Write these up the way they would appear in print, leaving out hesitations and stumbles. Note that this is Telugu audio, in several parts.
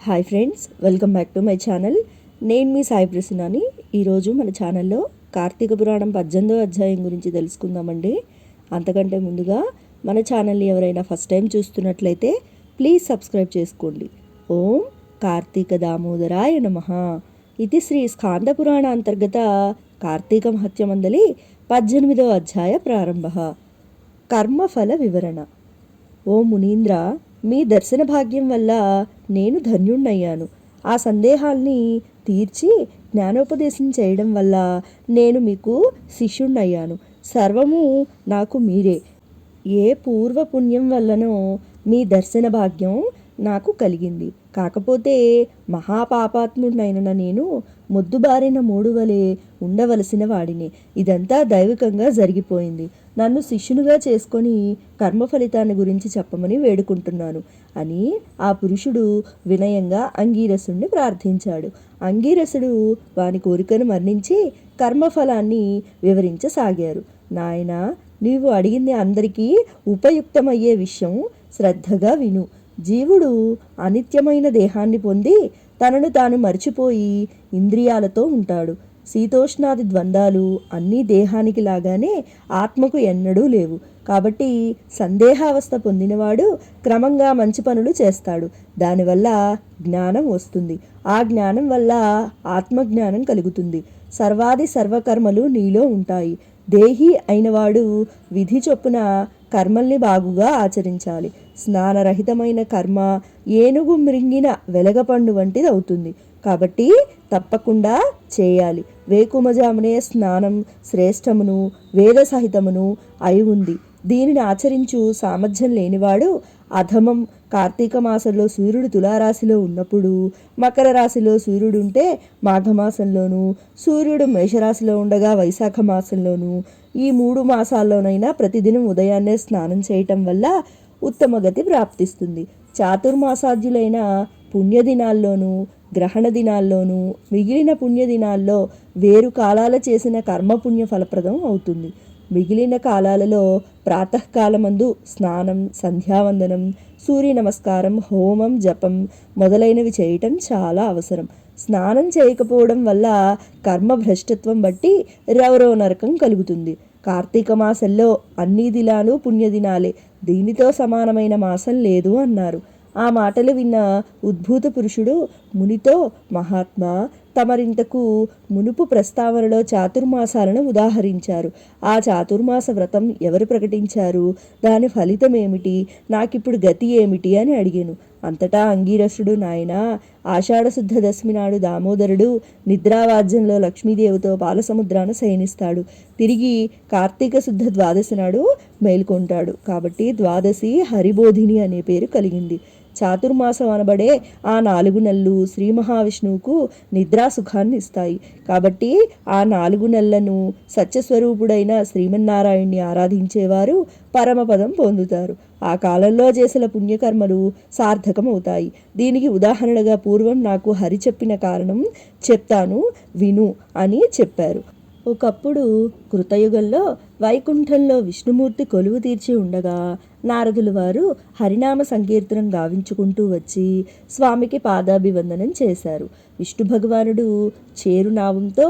Hi friends, welcome back to my channel. నేను మీ సాయి ప్రసన్నాని. ఈరోజు మన ఛానల్లో కార్తీక పురాణం 18వ అధ్యాయం గురించి తెలుసుకుందామండి. అంతకంటే ముందుగా మన ఛానల్ని ఎవరైనా ఫస్ట్ టైం చూస్తున్నట్లయితే ప్లీజ్ సబ్స్క్రైబ్ చేసుకోండి. ఓం కార్తీక దామోదరాయ నమః. ఇది శ్రీ స్కాంద పురాణ అంతర్గత కార్తీక మహత్యమందలి 18వ అధ్యాయ ప్రారంభ. కర్మఫల వివరణ. ఓ మునీంద్ర, మీ దర్శన భాగ్యం వల్ల నేను ధన్యుణ్ణయ్యాను. ఆ సందేహాల్ని తీర్చి జ్ఞానోపదేశం చేయడం వల్ల నేను మీకు శిష్యుణ్ణయ్యాను. సర్వము నాకు మీరే. ఏ పూర్వపుణ్యం వల్లనో మీ దర్శన భాగ్యం నాకు కలిగింది. కాకపోతే మహాపాపాత్ముడైన నేను మొద్దుబారిన మూడువలే ఉండవలసిన వాడిని. ఇదంతా దైవికంగా జరిగిపోయింది. నన్ను శిష్యునిగా చేసుకొని కర్మ ఫలితాన్ని గురించి చెప్పమని వేడుకుంటున్నాను అని ఆ పురుషుడు వినయంగా అంగీరసుడిని ప్రార్థించాడు. అంగీరసుడు వాని కోరికను మన్నించి కర్మఫలాన్ని వివరించసాగారు. నాయనా, నీవు అడిగింది అందరికీ ఉపయుక్తమయ్యే విషయం. శ్రద్ధగా విను. జీవుడు అనిత్యమైన దేహాన్ని పొంది తనను తాను మరిచిపోయి ఇంద్రియాలతో ఉంటాడు. శీతోష్ణాది ద్వంద్వాలు అన్నీ దేహానికి లాగానే ఆత్మకు ఎన్నడూ లేవు. కాబట్టి సందేహావస్థ పొందినవాడు క్రమంగా మంచి పనులు చేస్తాడు. దానివల్ల జ్ఞానం వస్తుంది. ఆ జ్ఞానం వల్ల ఆత్మజ్ఞానం కలుగుతుంది. సర్వాది సర్వకర్మలు నీలో ఉంటాయి. దేహి అయినవాడు విధి చొప్పున కర్మల్ని బాగుగా ఆచరించాలి. స్నానరహితమైన కర్మ ఏనుగు మృంగిన వెలగపండు వంటిది అవుతుంది. కాబట్టి తప్పకుండా చేయాలి. వేకుమజామునే స్నానం శ్రేష్టమును వేద సహితమును అయి ఉంది. దీనిని ఆచరించు సామర్థ్యం లేనివాడు అధమం. కార్తీక మాసంలో సూర్యుడు తులారాశిలో ఉన్నప్పుడు, మకర రాశిలో సూర్యుడుంటే మాఘమాసంలోను, సూర్యుడు మేషరాశిలో ఉండగా వైశాఖ మాసంలోను, ఈ 3 మాసాల్లోనైనా ప్రతిదినం ఉదయాన్నే స్నానం చేయటం వల్ల ఉత్తమ గతి ప్రాప్తిస్తుంది. చాతుర్మాసాద్యులైన పుణ్యదినాల్లోనూ గ్రహణ దినాల్లోనూ మిగిలిన పుణ్యదినాల్లో వేరు కాలాల చేసిన కర్మపుణ్య ఫలప్రదం అవుతుంది. మిగిలిన కాలాలలో ప్రాతకాలమందు స్నానం, సంధ్యావందనం, సూర్య నమస్కారం, హోమం, జపం మొదలైనవి చేయటం చాలా అవసరం. స్నానం చేయకపోవడం వల్ల కర్మ భ్రష్టత్వం బట్టి రవరో నరకం కలుగుతుంది. కార్తీక మాసంలో అన్ని దినాలు పుణ్యదినాలే. దీనితో సమానమైన మాసం లేదు అన్నారు. ఆ మాటలు విన్న ఉద్భూత పురుషుడు మునితో, మహాత్మా, తమరింతకు మునుపు ప్రస్తావనలో చాతుర్మాసాలను ఉదాహరించారు. ఆ చాతుర్మాస వ్రతం ఎవరు ప్రకటించారు? దాని ఫలితం ఏమిటి? నాకిప్పుడు గతి ఏమిటి అని అడిగాను. అంతటా అంగీరసుడు, నాయనా, ఆషాఢశుద్ధ దశమి నాడు దామోదరుడు నిద్రావాజ్యంలో లక్ష్మీదేవితో పాలసముద్రాన శయనిస్తాడు. తిరిగి కార్తీక శుద్ధ ద్వాదశి నాడు మేల్కొంటాడు. కాబట్టి ద్వాదశి హరిబోధిని అనే పేరు కలిగింది. చాతుర్మాసం అనబడే ఆ 4 నెలలు శ్రీ మహావిష్ణువుకు నిద్రా సుఖాన్ని ఇస్తాయి. కాబట్టి ఆ 4 నెలలను సత్యస్వరూపుడైన శ్రీమన్నారాయణ్ణి ఆరాధించేవారు పరమపదం పొందుతారు. ఆ కాలంలో చేసిన పుణ్యకర్మలు సార్థకమవుతాయి. దీనికి ఉదాహరణగా పూర్వం నాకు హరి చెప్పిన కారణం చెప్తాను, విను అని చెప్పారు. ఒకప్పుడు కృతయుగంలో వైకుంఠంలో విష్ణుమూర్తి కొలువు తీర్చి ఉండగా నారదులు వారు హరినామ సంకీర్తనం గావించుకుంటూ వచ్చి స్వామికి పాదాభివందనం చేశారు. విష్ణు భగవానుడు చేరునావంతో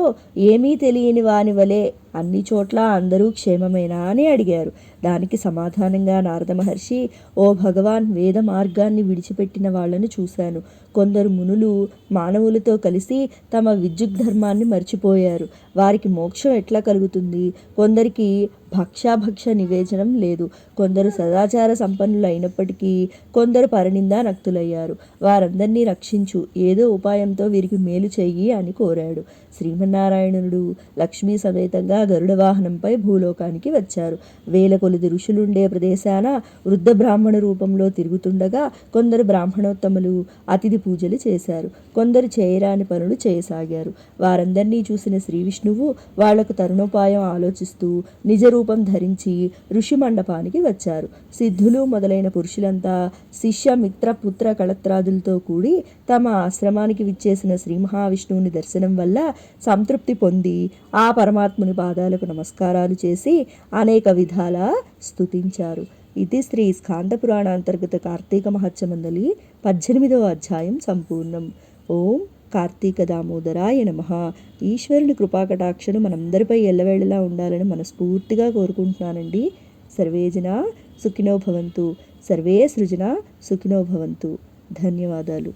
ఏమీ తెలియని వాని వలె అన్ని చోట్ల అందరూ క్షేమమేనా అని అడిగారు. దానికి సమాధానంగా నారద మహర్షి, ఓ భగవాన్, వేద మార్గాన్ని విడిచిపెట్టిన వాళ్లను చూశాను. కొందరు మునులు మానవులతో కలిసి తమ విద్యుద్ధర్మాన్ని మర్చిపోయారు. వారికి మోక్షం ఎట్లా కలుగుతుంది? కొందరికి భక్షాభక్ష నివేచనం లేదు. కొందరు సదాచార సంపన్నులు అయినప్పటికీ కొందరు పరనిందా నక్తులయ్యారు. వారందరినీ రక్షించు, ఏదో ఉపాయంతో వీరికి మేలు చెయ్యి అని కోరాడు. శ్రీమన్నారాయణుడు లక్ష్మీ సమేతంగా గరుడ వాహనంపై భూలోకానికి వచ్చారు. వేల కొలది ఋషులుండే ప్రదేశాన వృద్ధ బ్రాహ్మణ రూపంలో తిరుగుతుండగా కొందరు బ్రాహ్మణోత్తములు అతిథి పూజలు చేశారు. కొందరు చేయరాని పనులు చేయసాగారు. వారందరినీ చూసిన శ్రీ విష్ణువు వాళ్లకు తరుణోపాయం ఆలోచిస్తూ నిజ రూపం ధరించి ఋషి మండపానికి వచ్చారు. సిద్ధులు మొదలైన పురుషులంతా శిష్య మిత్ర పుత్ర కళత్రాదులతో కూడి తమ ఆశ్రమానికి విచ్చేసిన శ్రీ మహావిష్ణువుని దర్శనం వల్ల సంతృప్తి పొంది ఆ పరమాత్ముని పాదాలకు నమస్కారాలు చేసి అనేక విధాల స్తుతించారు. ఇది శ్రీ స్కాంద పురాణాంతర్గత కార్తీక మహత్యమందలి 18వ అధ్యాయం సంపూర్ణం. ఓం కార్తీక దామోదరాయ నమః. ఈశ్వరుని కృపాకటాక్షలు మనందరిపై ఎల్లవేళలా ఉండాలని మనస్ఫూర్తిగా కోరుకుంటున్నానండి. సర్వే జనా సుఖినో భవంతు, సర్వే సృజన సుఖినో భవంతు. ధన్యవాదాలు.